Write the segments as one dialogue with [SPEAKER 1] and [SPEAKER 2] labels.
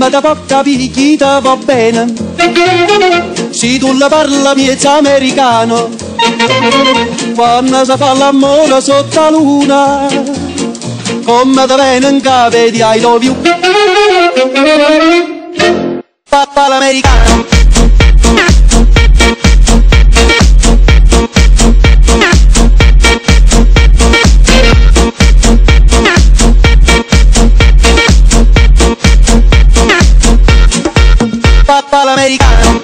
[SPEAKER 1] mamma da può capire chi ti va bene, se tu la parla miezza americano, quando si fa l'amore sotto la luna, come te viene in capo di I love you. Papà l'americano. Papà l'americano.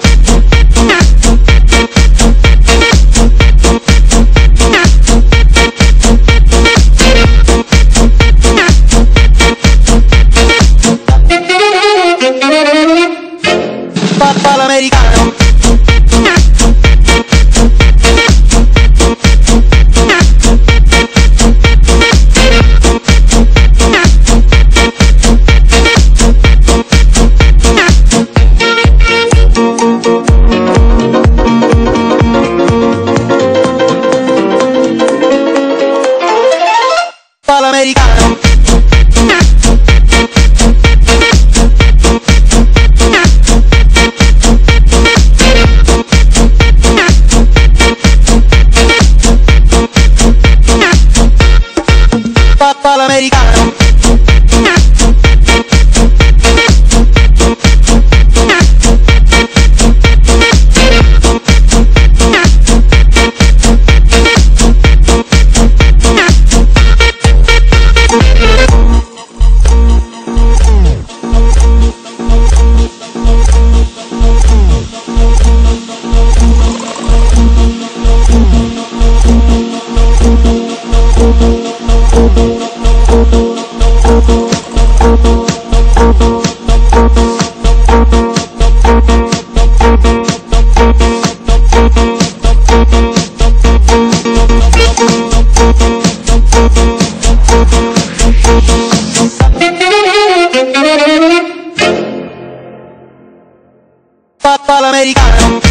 [SPEAKER 1] Papà l'americano. Papà l'americano. Papà l'americano. Papà l'americano.